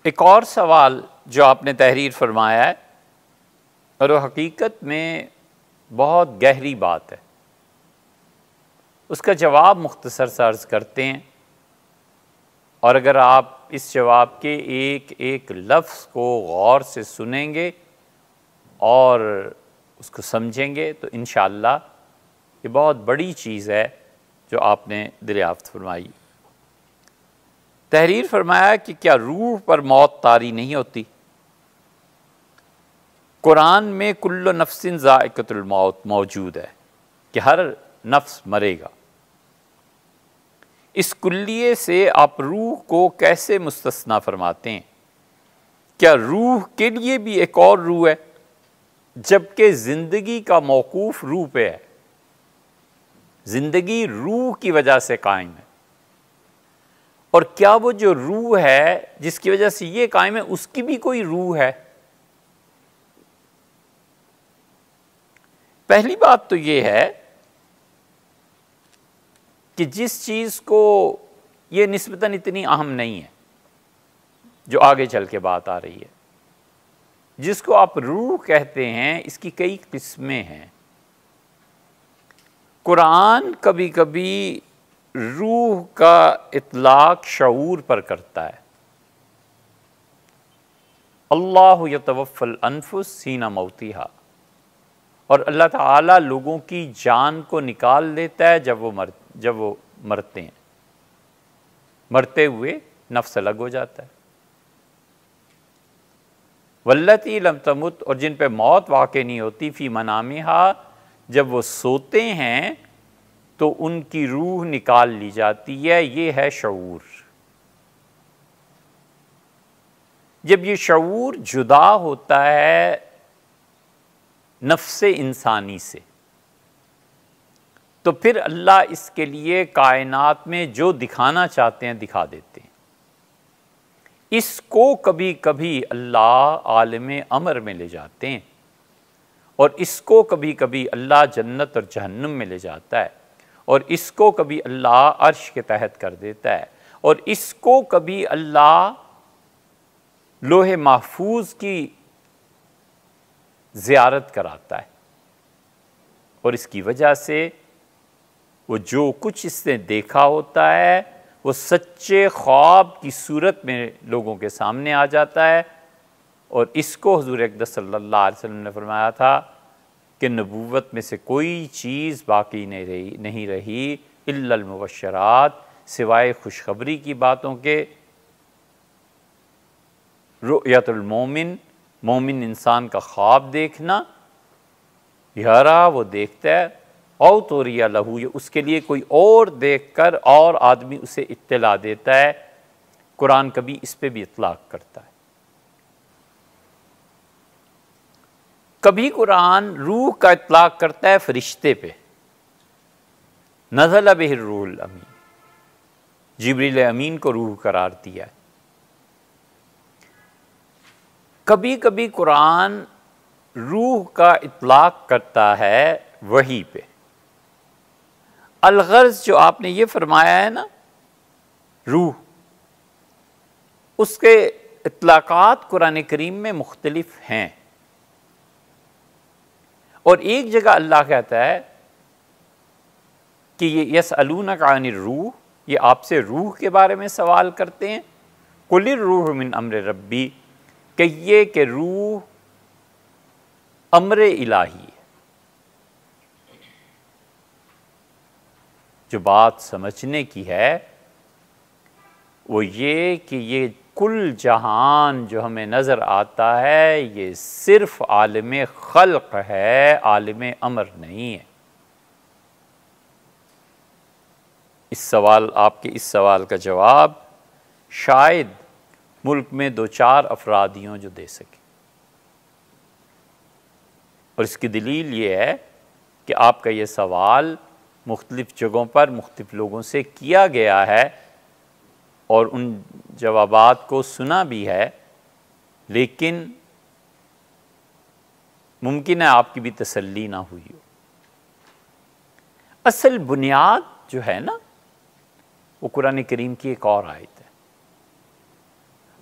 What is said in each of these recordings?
एक और सवाल जो आपने तहरीर फरमाया है, और वो हकीकत में बहुत गहरी बात है, उसका जवाब मुख्तसर सा अर्ज़ करते हैं। और अगर आप इस जवाब के एक एक लफ्ज़ को गौर से सुनेंगे और उसको समझेंगे तो इंशाअल्लाह ये बहुत बड़ी चीज़ है जो आपने दरियाफ़्त फरमाई। तहरीर फरमाया कि क्या रूह पर मौत तारी नहीं होती? कुरान में कुल्लु नफ्सिन ज़ाइक़तुल मौत मौजूद है कि हर नफ्स मरेगा। इस कुल्लिये से आप रूह को कैसे मुस्तस्ना फरमाते हैं? क्या रूह के लिए भी एक और रूह है, जबकि ज़िंदगी का मौकूफ़ रूह पे है? ज़िंदगी रूह की वजह से कायम है, और क्या वो जो रूह है जिसकी वजह से ये कायम है उसकी भी कोई रूह है? पहली बात तो ये है कि जिस चीज़ को ये निस्बतन इतनी अहम नहीं है, जो आगे चल के बात आ रही है, जिसको आप रूह कहते हैं, इसकी कई किस्में हैं। कुरान कभी कभी रूह का इतलाक़ शऊर पर करता है। अल्लाहु यतवफ़्फ़ल अनफुस हिना मौतिहा, और अल्लाह ताला लोगों की जान को निकाल देता है जब वो मरते हैं। मरते हुए नफ्स अलग हो जाता है। वल्लती लम तमुत, और जिन पे मौत वाक़ई नहीं होती, फ़ी मनामिहा, जब वो सोते हैं तो उनकी रूह निकाल ली जाती है। ये है शऊर। जब ये शऊर जुदा होता है नफ्से इंसानी से, तो फिर अल्लाह इसके लिए कायनात में जो दिखाना चाहते हैं दिखा देते हैं। इसको कभी कभी अल्लाह आलम अमर में ले जाते हैं, और इसको कभी कभी अल्लाह जन्नत और जहन्नुम में ले जाता है, और इसको कभी अल्लाह अर्श के तहत कर देता है, और इसको कभी अल्लाह लोहे महफूज की ज़ियारत कराता है, और इसकी वजह से वो जो कुछ इसने देखा होता है वो सच्चे ख्वाब की सूरत में लोगों के सामने आ जाता है। और इसको हुज़ूर अक़दस सल्लल्लाहु अलैहि वसल्लम ने फरमाया था कि नबूवत में से कोई चीज़ बाकी नहीं रही इल्लल मुबश्शरात, सिवाय खुशखबरी की बातों के। रुयतुल मोमिन, मोमिन इंसान का ख्वाब देखना, यारा वो देखता है, औ तोरिया लहू, ये उसके लिए कोई और देखकर और आदमी उसे इत्तला देता है। कुरान कभी इस पे भी इतलाक़ करता है। कभी कुरान रूह का इतलाक़ करता है फरिश्ते पे, नज़ल बिहिर रूहुल अमीन, जिब्रील अमीन को रूह करार दिया है। कभी कभी कुरान रूह का इतलाक़ करता है वही पे। अलगर्ज़ जो आपने ये फरमाया है ना, रूह, उसके इतलाक़ात कुरान करीम में मुख्तलिफ हैं। और एक जगह अल्लाह कहता है कि ये यसअलूनका अनिर रूह, ये आपसे रूह के बारे में सवाल करते हैं। कुलिर रूह मिन अम्र रब्बी, कहिए कि रूह अम्र इलाही है। जो बात समझने की है वो ये कि ये कुल जहान जो हमें नज़र आता है ये सिर्फ़ आलिम खल्क़ है, आलिम अमर नहीं है। आपके इस सवाल का जवाब शायद मुल्क में 2-4 अफरादियों जो दे सके, और इसकी दलील ये है कि आपका ये सवाल मुख्तलिफ़ जगहों पर मुख्तलिफ़ लोगों से किया गया है और उन जवाबात को सुना भी है, लेकिन मुमकिन है आपकी भी तसल्ली ना हुई हो। असल बुनियाद जो है ना वो कुरान करीम की एक और आयत है।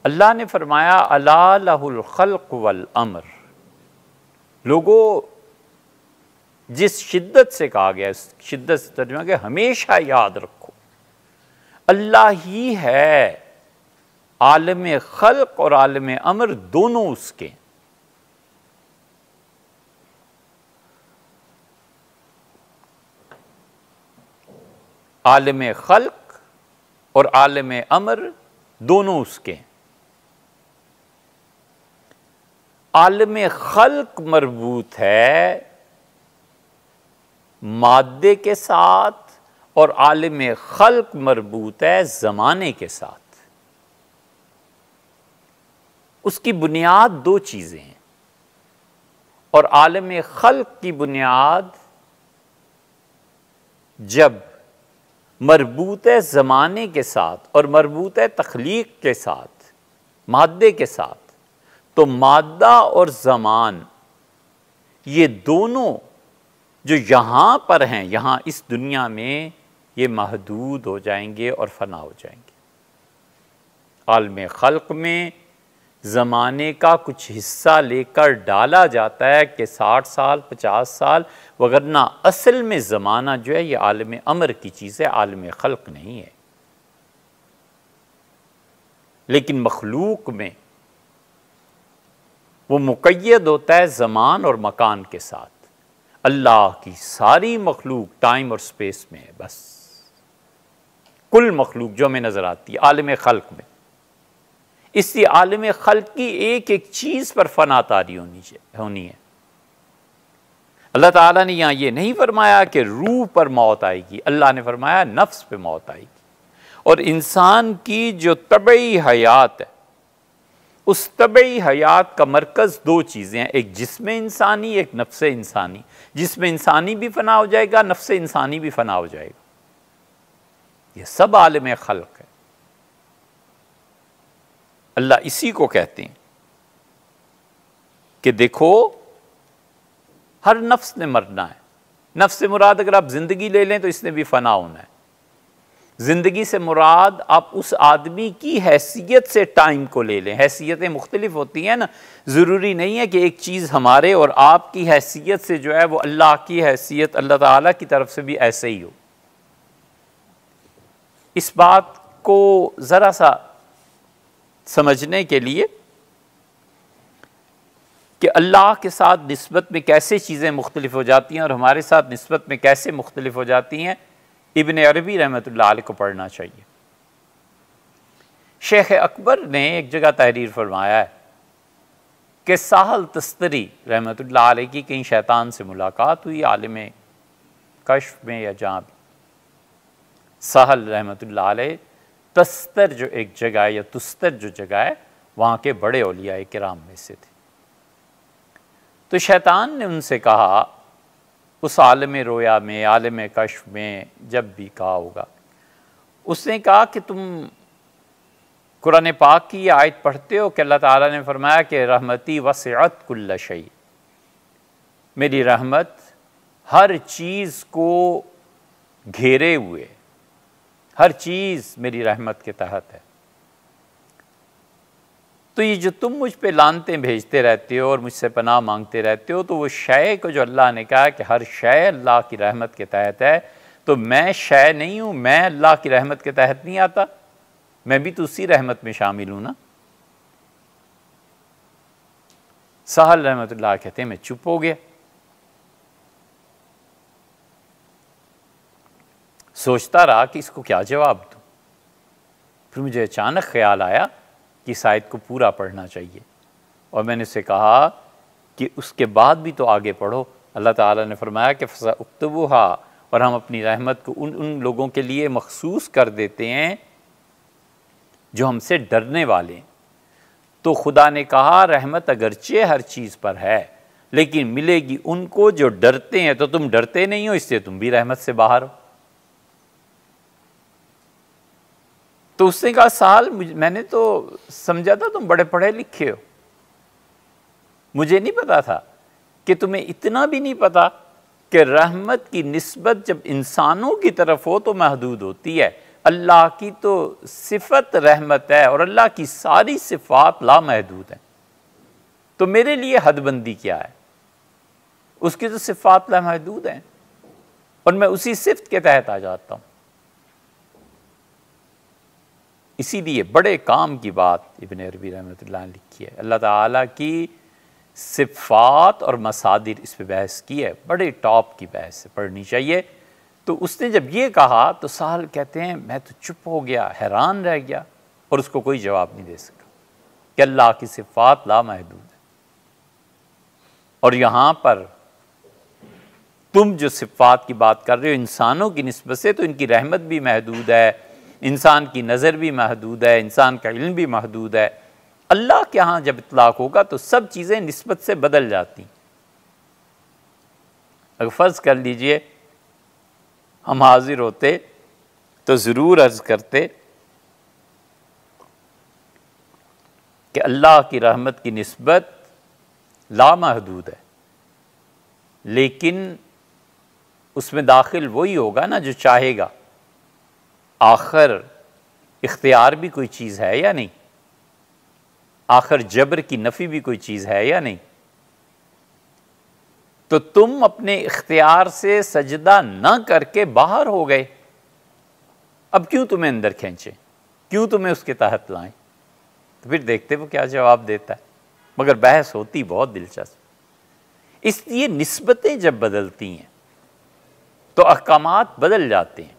अल्लाह ने फरमाया अला लहुल खल्क वल अम्र। लोगों, जिस शिद्दत से कहा गया, इस शिद्दत से तर्जुमा कि हमेशा याद रखो अल्लाह ही है, आलम खल्क और आलम अम्र दोनों उसके। आलम खल्क और आलम अम्र दोनों उसके। आलम खल्क मरबूत है मादे के साथ और आलम खल्क मरबूत है ज़माने के साथ। उसकी बुनियाद दो चीज़ें हैं और आलम खल्क की बुनियाद जब मरबूत है ज़माने के साथ और मरबूत है तख्लीक के साथ, मादे के साथ, तो मादा और ज़मान ये दोनों जो यहाँ पर हैं, यहाँ इस दुनिया में, ये महदूद हो जाएंगे और फना हो जाएंगे। आलम खल्क में ज़माने का कुछ हिस्सा लेकर डाला जाता है कि 60 साल 50 साल, वगरना असल में ज़माना जो है ये आलम अमर की चीज़ है, आलम खल्क नहीं है। लेकिन मखलूक में वो मुक़य्यद होता है ज़मान और मकान के साथ। अल्लाह की सारी मखलूक टाइम और स्पेस में है, बस कुल मखलूक जो हमें नज़र आती है आलम खल्क में। इसलिए आलम खल्क की एक एक चीज़ पर फना तारी होनी है। अल्लाह ताला ने यहाँ ये नहीं फरमाया कि रूह पर मौत आएगी, अल्लाह ने फरमाया नफ्स पे मौत आएगी। और इंसान की जो तबई हयात है, उस तबई हयात का मरकज़ दो चीज़ें हैं, एक जिस्म इंसानी, एक नफ्स इंसानी। जिस्म इंसानी भी फना हो जाएगा, नफ्स इंसानी भी फना हो जाएगा। ये सब आलम खल्क है। अल्लाह इसी को कहते हैं कि देखो हर नफ्स ने मरना है। नफ्स से मुराद अगर आप ज़िंदगी ले लें तो इसने भी फना होना है। ज़िंदगी से मुराद आप उस आदमी की हैसियत से टाइम को ले लें। हैसियतें मुख्तलिफ होती हैं ना, ज़रूरी नहीं है कि एक चीज़ हमारे और आपकी हैसियत से जो है वो अल्लाह की हैसियत अल्लाह ताला की तरफ से भी ऐसे ही हो। इस बात को ज़रा सा समझने के लिए कि अल्लाह के साथ निस्बत में कैसे चीज़ें मुख्तलिफ हो जाती हैं और हमारे साथ निस्बत में कैसे मुख्तलिफ हो जाती हैं, इब्न अरबी रहमतुल्लाह अलैह को पढ़ना चाहिए। शेख अकबर ने एक जगह तहरीर फरमाया है कि साहल तस्तरी रहमतुल्लाह अलैह की कहीं शैतान से मुलाकात हुई आलिम कश्फ में या जहाँ भी। साहल रहमतुल्लाह अलैह तस्तर जो एक जगह है या तुस्तर जो जगह है वहाँ के बड़े औलिया किराम में से थे। तो शैतान ने उनसे कहा उस आलम रोया में, आलम कश्फ में जब भी कहा होगा, उसने कहा कि तुम कुरान पाक की ये आयत पढ़ते हो कि अल्लाह ताला ने फरमाया कि रहमती वसिअत कुल्ल शै, मेरी रहमत हर चीज़ को घेरे हुए, हर चीज़ मेरी रहमत के तहत है। तो ये जो तुम मुझ पे लानते भेजते रहते हो और मुझसे पनाह मांगते रहते हो, तो वो शय को जो अल्लाह ने कहा कि हर शय अल्लाह की रहमत के तहत है, तो मैं शय नहीं हूँ, मैं अल्लाह की रहमत के तहत नहीं आता, मैं भी तो उसी रहमत में शामिल हूँ ना। साहल रहमतुल्लाह कहते हैं मैं चुप हो गया, सोचता रहा कि इसको क्या जवाब दूँ। फिर मुझे अचानक ख्याल आया कि इस आयत को पूरा पढ़ना चाहिए और मैंने उससे कहा कि उसके बाद भी तो आगे पढ़ो। अल्लाह ताला ने फरमाया कि फ़सअक्तुबुहा, और हम अपनी रहमत को उन लोगों के लिए मखसूस कर देते हैं जो हमसे डरने वाले हैं। तो खुदा ने कहा रहमत अगरचे हर चीज़ पर है, लेकिन मिलेगी उनको जो डरते हैं। तो तुम डरते नहीं हो, इसलिए तुम भी रहमत से बाहर हो। तो उसने कहा साल मैंने तो समझा था तुम बड़े पढ़े लिखे हो, मुझे नहीं पता था कि तुम्हें इतना भी नहीं पता कि रहमत की निस्बत जब इंसानों की तरफ हो तो महदूद होती है, अल्लाह की तो सिफत रहमत है और अल्लाह की सारी सिफात लामहदूद हैं, तो मेरे लिए हदबंदी क्या है? उसकी तो सिफात लामहदूद हैं और मैं उसी सिफ्त के तहत आ जाता हूं। इसीलिए बड़े काम की बात इब्न अरबी रहमतुल्लाह ने लिखी है। अल्लाह ताला की सिफात और मसादिर इस पे बहस की है, बड़े टॉप की बहस है, पढ़नी चाहिए। तो उसने जब ये कहा तो साहल कहते हैं मैं तो चुप हो गया, हैरान रह गया और उसको कोई जवाब नहीं दे सका कि अल्लाह की सिफात लामहदूद है। और यहाँ पर तुम जो सिफात की बात कर रहे हो इंसानों की निस्बत से, तो इनकी रहमत भी महदूद है, इंसान की नज़र भी महदूद है, इंसान का इल्म भी महदूद है। अल्लाह के यहाँ जब इतलाक होगा तो सब चीज़ें निस्बत से बदल जाती। अगर फ़र्ज़ कर लीजिए हम हाजिर होते तो ज़रूर अर्ज़ करते कि अल्लाह की रहमत की निस्बत लामहदूद है, लेकिन उसमें दाखिल वही होगा ना जो चाहेगा। आखिर इख्तियार भी कोई चीज़ है या नहीं? आखिर जबर की नफ़ी भी कोई चीज़ है या नहीं? तो तुम अपने इख्तियार से सजदा न करके बाहर हो गए, अब क्यों तुम्हें अंदर खींचे, क्यों तुम्हें उसके तहत लाएं? तो फिर देखते वो क्या जवाब देता है। मगर बहस होती बहुत दिलचस्प। इसलिए निस्बतें जब बदलती हैं तो अहकामात बदल जाते हैं।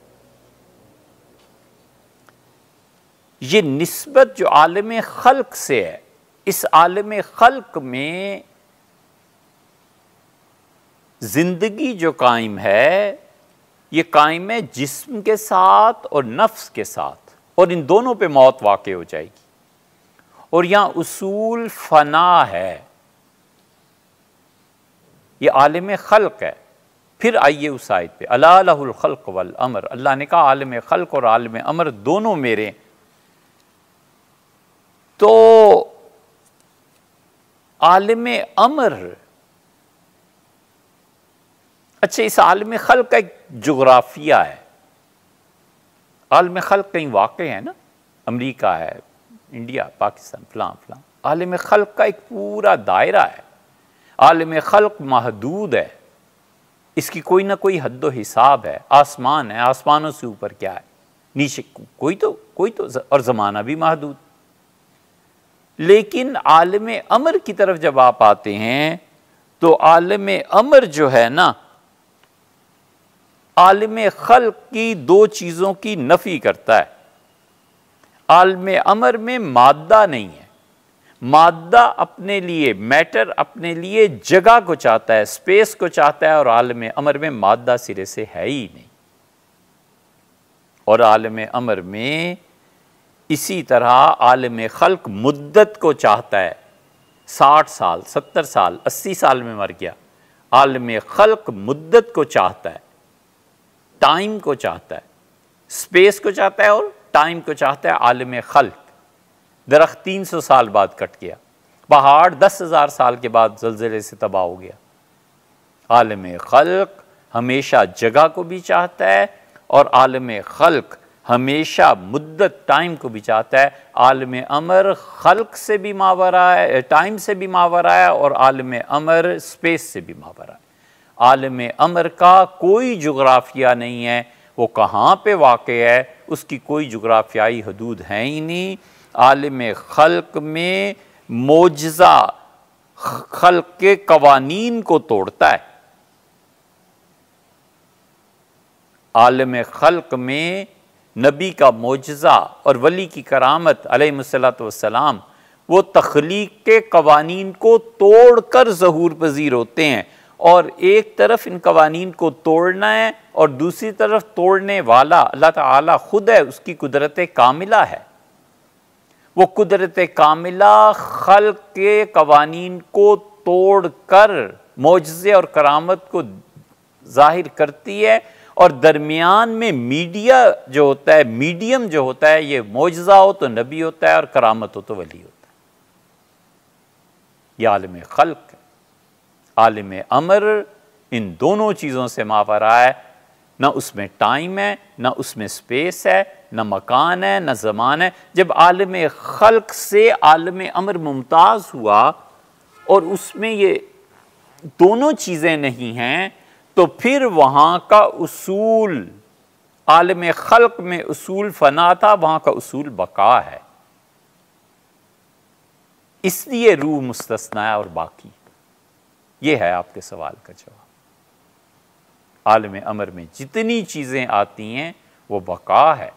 ये निस्बत जो आलम खल्क से है, इस आलम खल्क में जिंदगी जो कायम है ये कायम है जिस्म के साथ और नफ्स के साथ, और इन दोनों पे मौत वाक़ई हो जाएगी। और यहाँ उसूल फना है, ये आलिम खल्क है। फिर आइए उस आयत पे, अला लहुल खल्क वल अमर, अल्लाह ने कहा आलिम खल्क और आलिम अमर दोनों मेरे। तो आलिम अमर, अच्छा इस आलिम खल्क का एक जोग्राफिया है। आलिम खल्क कहीं वाक़ई है ना, अमेरिका है, इंडिया, पाकिस्तान, फलां फलां। आलिम खल्क का एक पूरा दायरा है। आलिम खल्क महदूद है, इसकी कोई ना कोई हद्दो हिसाब है। आसमान है, आसमानों से ऊपर क्या है, नीचे कोई तो और ज़माना भी महदूद। लेकिन आलिम अमर की तरफ जब आप आते हैं तो आलिम अमर जो है ना, आलिम खल्क की दो चीज़ों की नफ़ी करता है। आलिम अमर में मादा नहीं है, मादा अपने लिए, मैटर अपने लिए जगह को चाहता है, स्पेस को चाहता है, और आलिम अमर में मादा सिरे से है ही नहीं। और आलिम अमर में इसी तरह आलिम खल्क मुद्दत को चाहता है। 60 साल, 70 साल, 80 साल में मर गया, आलिम खल्क मुद्दत को चाहता है, टाइम को चाहता है, स्पेस को चाहता है और टाइम को चाहता है। आलिम खल्क, दरख्त 300 साल बाद कट गया, पहाड़ 10,000 साल के बाद ज़लज़ले से तबाह हो गया। आलिम खल्क हमेशा जगह को भी चाहता है और आलिम खल्क हमेशा मुद्दत, टाइम को भी चाहता है। आलिम अमर खल्क से भी मावरा है, टाइम से भी मावरा है, और आलिम अमर स्पेस से भी मावरा है। आलिम अमर का कोई जोग्राफिया नहीं है, वो कहाँ पे वाक़ है उसकी कोई जोग्राफियाई हदूद है ही नहीं। आलिम खल्क में मोजज़ा खल्क के कवानीन को तोड़ता है। आलिम खल्क में नबी का मोजज़ा और वली की करामत अलैहिस्सलातु वस्सलाम, वो तख्लीक के कवानीन को तोड़कर ज़हूर पज़ीर होते हैं। और एक तरफ इन कवानीन को तोड़ना है और दूसरी तरफ तोड़ने वाला अल्लाह ताला खुद है, उसकी कुदरत कामिला है। वो कुदरत कामिला खल्क के कवानीन को तोड़कर मोजज़े और करामत को जाहिर करती है, और दरमियान में मीडिया जो होता है, मीडियम जो होता है, ये मोजज़ा हो तो नबी होता है और करामत हो तो वली होता है। ये आलिम खल्क है। आलिम अमर इन दोनों चीज़ों से मावरा है, ना उसमें टाइम है, ना उसमें स्पेस है, न मकान है, न ज़मान है। जब आलम खल्क से आलम अमर मुमताज़ हुआ और उसमें ये दोनों चीज़ें नहीं हैं, तो फिर वहाँ का उसूल, आलम खल्क में उसूल फ़ना था, वहाँ का उसूल बका है। इसलिए रूह मुस्तस्ना है और बाकी। ये है आपके सवाल का जवाब। आलम अमर में जितनी चीज़ें आती हैं वो बका है,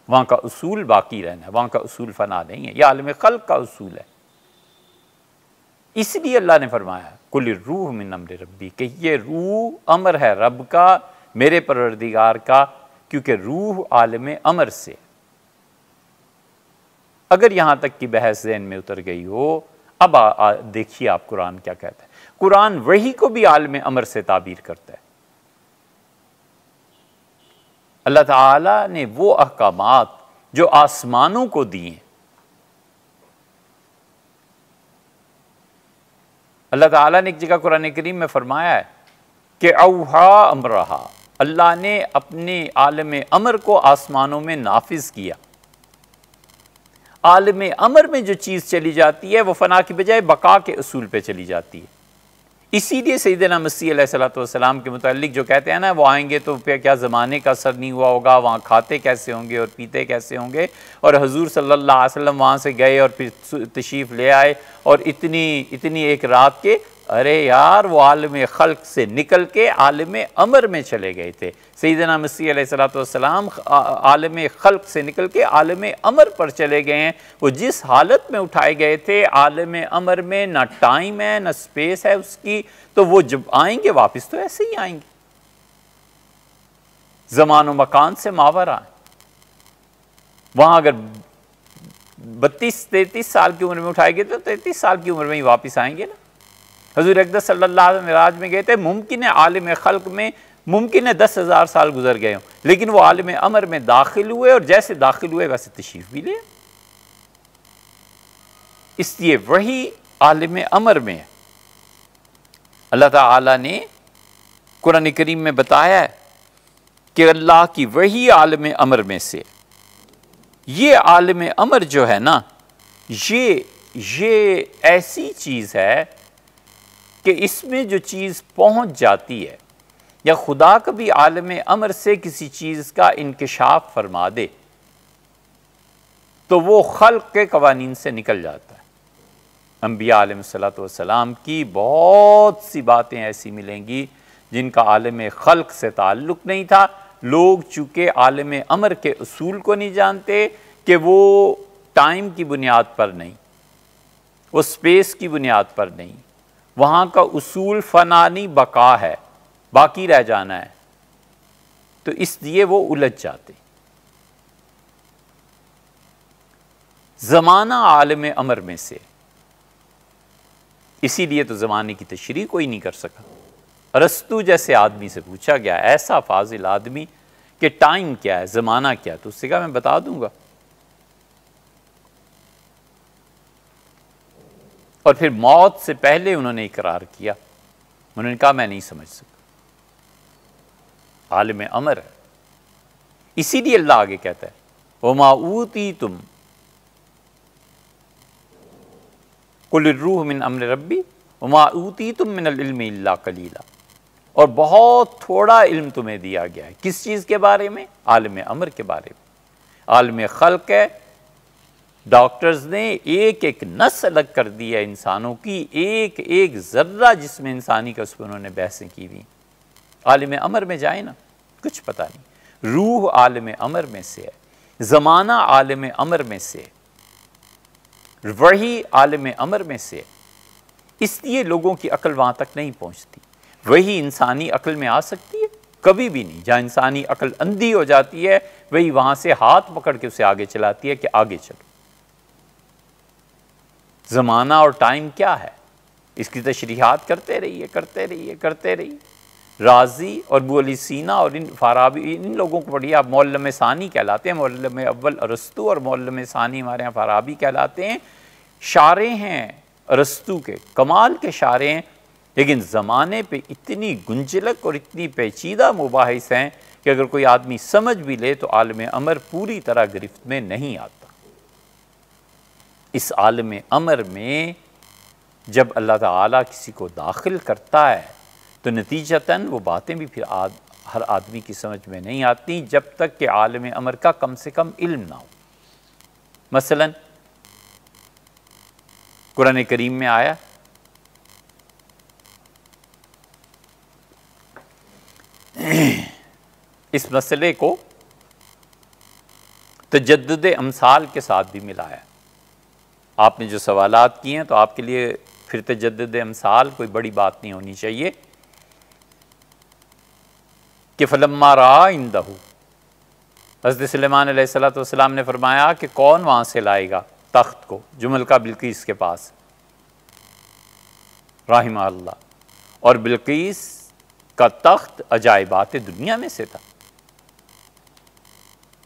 वहाँ का उसूल बाकी रहना है, वहाँ का उसूल फ़ना नहीं है। यह आलम खल्क का उसूल है। इसलिए अल्लाह ने फरमाया कुल रूह मिन अम्र रब्बी, कि ये रूह अमर है रब का, मेरे परवरदिगार का, क्योंकि रूह आलम अमर से। अगर यहाँ तक की बहस ज़हन में उतर गई हो, अब देखिए आप कुरान क्या कहता है। कुरान वही को भी आलम अमर से ताबीर करता है। अल्लाह ताला ने वो अहकामात जो आसमानों को दिए, अल्लाह ताला ने एक जगह कुरान करीम में फरमाया है कि औहा अमरहा, अल्लाह ने अपने आलम अमर को आसमानों में नाफिज किया। आलम अमर में जो चीज़ चली जाती है वो फ़ना की बजाय बका के उसूल पे चली जाती है। इसीलिए सैयदना मसीह अलैहिस्सलाम के मुतालिक जो कहते हैं ना, वो आएंगे तो क्या ज़माने का असर नहीं हुआ होगा, वहाँ खाते कैसे होंगे और पीते कैसे होंगे। और हुज़ूर सल्लल्लाहु अलैहि वसल्लम वहाँ से गए और फिर तशरीफ़ ले आए और इतनी एक रात के, अरे यार वो आलम खल्क से निकल के आलम अमर में चले गए थे। सैयदना मसीह अलैहिस्सलाम आलम खल्क से निकल के आलम अमर पर चले गए हैं। वो जिस हालत में उठाए गए थे आलम अमर में, ना टाइम है ना स्पेस है उसकी, तो वो जब आएंगे वापस तो ऐसे ही आएंगे, ज़मान व मकान से मावरा। वहाँ अगर 32-33 साल की उम्र में उठाए गए तो 33 साल की उम्र में ही वापस आएंगे ना। हुज़ूर अक़दस सल्लल्लाहु अलैहि वसल्लम मिराज में गए थे, मुमकिन है आलिम खल्क में मुमकिन है 10,000 साल गुजर गए हों, लेकिन वो आलिम अमर में दाखिल हुए और जैसे दाखिल हुए वैसे तशरीफ भी ले। इसलिए वही आलिम अमर में अल्लाह ताला ने कुरान करीम में बताया है कि अल्लाह की वही आलिम अमर में से ये आलिम अमर जो है ना, ये ऐसी चीज़ है कि इसमें जो चीज़ पहुंच जाती है, या खुदा कभी आलम अमर से किसी चीज़ का इंकिशाफ फरमा दे तो वो खल्क के कवानीन से निकल जाता है। अंबिया अलैहिस्सलातु वस्सलाम की बहुत सी बातें ऐसी मिलेंगी जिनका आलम खल्क से ताल्लुक़ नहीं था। लोग चूँकि आलम अमर के उसूल को नहीं जानते कि वो टाइम की बुनियाद पर नहीं, वो स्पेस की बुनियाद पर नहीं, वहाँ का उसूल फ़नानी बका है, बाकी रह जाना है, तो इसलिए वो उलझ जाते। ज़माना आलम अमर में से, इसीलिए तो ज़माने की तशरीह कोई नहीं कर सका। अरस्तु जैसे आदमी से पूछा गया, ऐसा फाजिल आदमी, कि टाइम क्या है, ज़माना क्या है, तो उससे कहा मैं बता दूंगा। और फिर मौत से पहले उन्होंने इकरार किया, उन्होंने कहा मैं नहीं समझ सकता, आलिम अमर है। इसीलिए अल्लाह आगे कहता है वमा ऊतीतुम कुल रूह मिन अम्र रब्बी वमा ऊतीतुम मिनल इल्मि इल्ला कलीला, और बहुत थोड़ा इल्म तुम्हें दिया गया है। किस चीज़ के बारे में? आलिम अमर के बारे में। आलिम खल्क है, डॉक्टर्स ने एक एक नस अलग कर दी है इंसानों की, एक एक ज़र्रा जिसमें इंसानी का, उस पर उन्होंने बहसें की हुई। आलिम अमर में जाए ना, कुछ पता नहीं। रूह आलिम अमर में से है, ज़माना आलिम अमर में से, वही आलिम अमर में से, इसलिए लोगों की अक्ल वहाँ तक नहीं पहुँचती। वही इंसानी अक्ल में आ सकती है? कभी भी नहीं। जहाँ इंसानी अक्ल अंधी हो जाती है वही वहाँ से हाथ पकड़ के उसे आगे चलाती है कि आगे चलो। ज़माना और टाइम क्या है, इसकी तशरीहात करते रहिए, करते रहिए, करते रहिए। राजी और अबू अली सीना और इन फाराबी, इन लोगों को पढ़िए आप, मौल्लम सानी कहलाते हैं। मौल्लम अव्वल अरस्तु और मौल्लम सानी हमारे यहाँ फाराबी कहलाते हैं। शारे हैं अरस्तु के, कमाल के शारे हैं, लेकिन ज़माने पे इतनी गुंजलक और इतनी पेचीदा मुबाहिस हैं कि अगर कोई आदमी समझ भी ले तो आलम अमर पूरी तरह गिरफ्त में नहीं आता। इस आलम अमर में जब अल्लाह ताला किसी को दाखिल करता है तो नतीजतन वो बातें भी फिर हर आदमी की समझ में नहीं आती जब तक कि आलम अमर का कम से कम इल्म ना हो। मसलन कुरान करीम में आया इस मसले को तजद्दुद अमसाल के साथ भी मिलाया। आपने जो सवालात किए हैं तो आपके लिए फिर तजद्दुद अमसाल कोई बड़ी बात नहीं होनी चाहिए कि फलम्मा रा इंदहू, हज़रत सुलेमान अलैहिस्सलाम ने फरमाया कि कौन वहाँ से लाएगा तख्त को जो मलका बिल्कीस के पास राहिमा अल्लाह, और बिल्कीस का तख्त अजायबात दुनिया में से था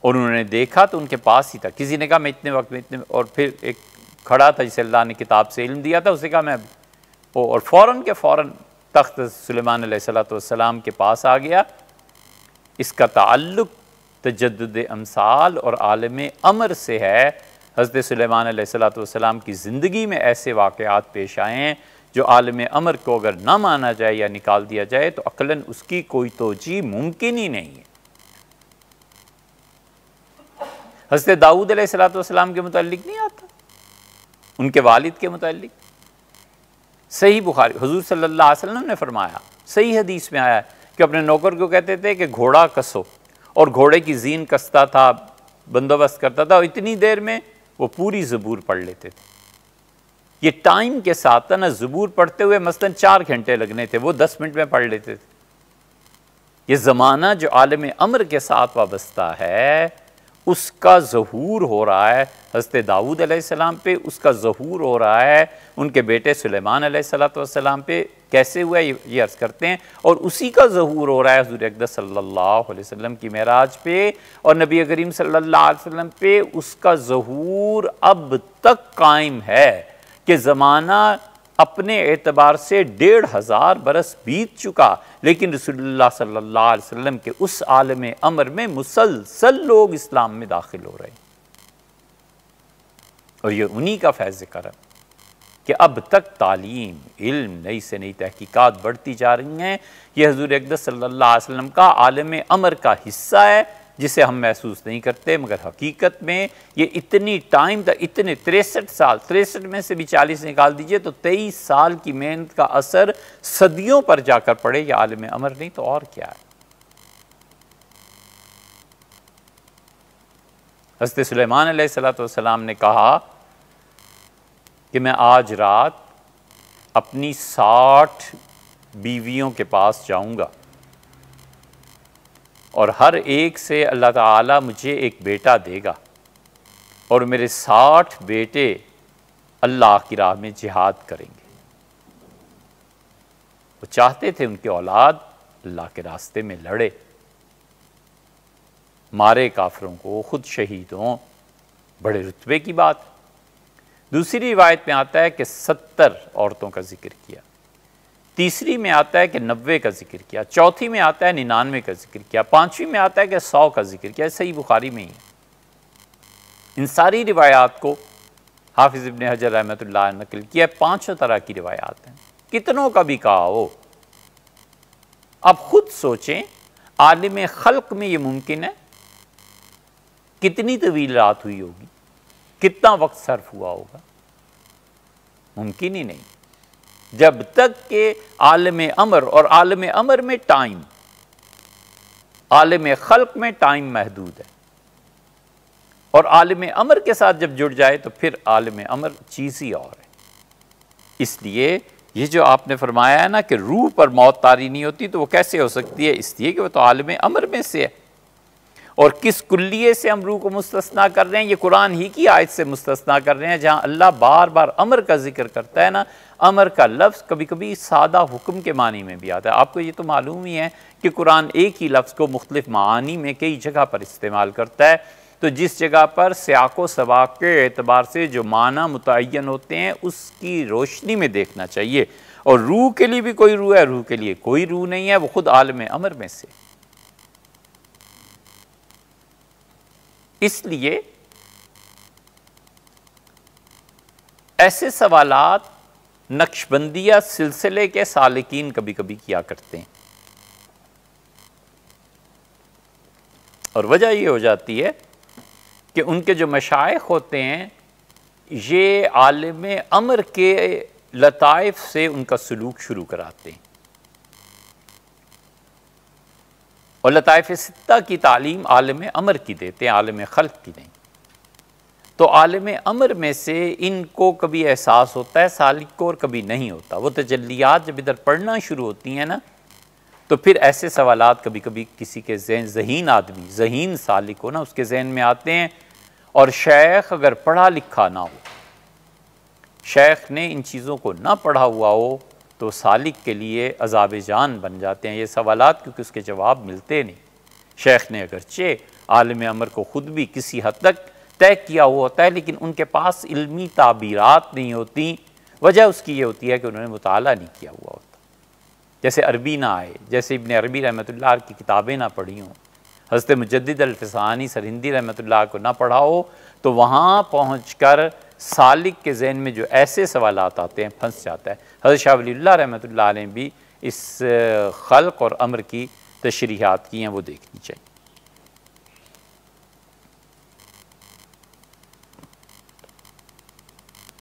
और उन्होंने देखा तो उनके पास ही था। किसी ने कहा मैं इतने वक्त में इतने, और फिर एक खड़ा था जिसे अल्लाह ने किताब से इल्म दिया था, उसने कहा मैं और फ़ौरन के फ़ौरन तख्त सुलेमान अलैहिस्सलाम के पास आ गया। इसका ताल्लुक़ तजद्दुद अमसाल और आलम अमर से है। हज़रत सुलेमान अलैहिस्सलाम की ज़िंदगी में ऐसे वाक़यात पेश आए हैं जो आलम अमर को अगर ना माना जाए या निकाल दिया जाए तो अक़लन उसकी कोई तोजी मुमकिन ही नहीं है। हज़रत दाऊद अलैहिस्सलाम के मुताल्लिक़ नहीं आता, उनके वालिद के मुताल्लिक़ सही बुखारी हुज़ूर सल्लल्लाहु अलैहि वसल्लम ने फरमाया, सही हदीस में आया है कि अपने नौकर को कहते थे कि घोड़ा कसो, और घोड़े की जीन कसता था, बंदोबस्त करता था और इतनी देर में वो पूरी ज़बूर पढ़ लेते थे। ये टाइम के साथ था ना, ज़बूर पढ़ते हुए मसलन 4 घंटे लगने थे, वो 10 मिनट में पढ़ लेते थे। ये ज़माना जो आलम अमर के साथ वाबस्ता है उसका ज़हूर हो रहा है हज़रत दाऊद अलैहिस्सलाम पे, उसका ज़हूर हो रहा है उनके बेटे सुलेमान अलैहिस्सलाम पे। कैसे हुआ ये अर्ज़ करते हैं, और उसी का ज़हूर हो रहा है हुज़ूर अक़दस सल्लल्लाहु अलैहि वसल्लम की मेराज पे और नबी करीम सल्लल्लाहु अलैहि वसल्लम पे उसका ज़हूर अब तक कायम है कि ज़माना अपने एतबार से 1500 बरस बीत चुका, लेकिन रसूलुल्लाह सल्लल्लाहु अलैहि वसल्लम के उस आलम अमर में मुसलसल लोग इस्लाम में दाखिल हो रहे हैं। और ये उन्हीं का फैज़ करम कि अब तक तालीम, इल्म, नई से नई तहकीकात बढ़ती जा रही हैं। यह हुज़ूर अक़दस सल्लल्लाहु अलैहि वसल्लम का आलम अमर का हिस्सा है जिसे हम महसूस नहीं करते, मगर हकीकत में ये इतनी टाइम तक, इतने 63 साल, 63 में से भी 40 निकाल दीजिए तो 23 साल की मेहनत का असर सदियों पर जाकर पड़े। ये आलम अमर नहीं तो और क्या है। हज़रत सुलेमान अलैहिस्सलाम ने कहा कि मैं आज रात अपनी 60 बीवियों के पास जाऊंगा और हर एक से अल्लाह ताला मुझे एक बेटा देगा और मेरे 60 बेटे अल्लाह की राह में जिहाद करेंगे। वो चाहते थे उनके औलाद अल्लाह के रास्ते में लड़े, मारे काफिरों को, खुद शहीद हों। बड़े रुतबे की बात। दूसरी रिवायत में आता है कि 70 औरतों का जिक्र किया, तीसरी में आता है कि 90 का जिक्र किया, चौथी में आता है 99 का जिक्र किया, पांचवी में आता है कि 100 का जिक्र किया। सही बुखारी में ही है। इन सारी रिवायात को हाफिज़ इब्न हजर रहमतुल्लाह ने नकल किया। 5 तरह की रिवायात हैं, कितनों का भी कहा हो। अब खुद सोचें, आलिम खल्क में ये मुमकिन है? कितनी तवील रात हुई होगी, कितना वक्त सर्फ हुआ होगा? मुमकिन ही नहीं। जब तक के आलम अमर, और आलम अमर में टाइम, आलम खल्क में टाइम महदूद है, और आलम अमर के साथ जब जुड़ जाए तो फिर आलम अमर चीज़ ही और है। इसलिए ये जो आपने फरमाया है ना कि रूह पर मौत तारी नहीं होती, तो वो कैसे हो सकती है? इसलिए कि वो तो आलम अमर में से है। और किस कुल्लिये से हम रूह को मुस्तस्ना कर रहे हैं? ये कुरान ही की आयत से मुस्तस्ना कर रहे हैं, जहाँ अल्लाह बार बार अमर का जिक्र करता है ना। अमर का लफ्ज़ कभी कभी सादा हुक्म के मानी में भी आता है। आपको ये तो मालूम ही है कि कुरान एक ही लफ्ज़ को मुख्तलिफ मानी में कई जगह पर इस्तेमाल करता है। तो जिस जगह पर सियाक़ो सबाक़ के एतबार से जो माना मुतय्यन होते हैं उसकी रोशनी में देखना चाहिए। और रूह के लिए भी कोई रूह है, रूह के लिए कोई रूह नहीं है, वो खुद आलम अमर में से। इसलिए ऐसे सवालात नक्शबंदिया सिलसिले के सालिकीन कभी कभी किया करते हैं, और वजह ये हो जाती है कि उनके जो मशाइख होते हैं ये आलिम अमर के लताइफ से उनका सलूक शुरू कराते हैं, और लताइफ सित्ता की तालीम आलिम अमर की देते हैं, आलिम खल्क की नहीं। तो आलिम अमर में से इनको कभी एहसास होता है सालिक को और कभी नहीं होता। वो तजल्लियात जब इधर पढ़ना शुरू होती हैं ना, तो फिर ऐसे सवालात कभी कभी किसी के जहन, ज़हीन आदमी, ज़हीन सालिक हो ना, उसके जहन में आते हैं। और शेख अगर पढ़ा लिखा ना हो, शेख ने इन चीज़ों को ना पढ़ा हुआ हो, तो सालिक के लिए अज़ाब जान बन जाते हैं ये सवालात, क्योंकि उसके जवाब मिलते नहीं। शेख ने अगरचे आलिम अमर को ख़ुद भी किसी हद तक तय किया हुआ होता है, लेकिन उनके पास इल्मी ताबीरात नहीं होती। वजह उसकी ये होती है कि उन्होंने मुताला नहीं किया हुआ होता। जैसे अरबी ना आए, जैसे इब्न अरबी रहमतुल्लाह की किताबें ना पढ़ी हों, हज़रत मुजद्दिद अल-फ़सानी सरहिंदी रहमतुल्लाह को ना पढ़ा हो, तो वहाँ पहुँचकर सालिक के ज़हन में जो ऐसे सवालात आते हैं फंस जाता है। हज़रत शाह वलीउल्लाह रहमतुल्लाह अलैह भी इस खल्क़ और अम्र की तशरीहात की हैं, वो देखनी चाहिए।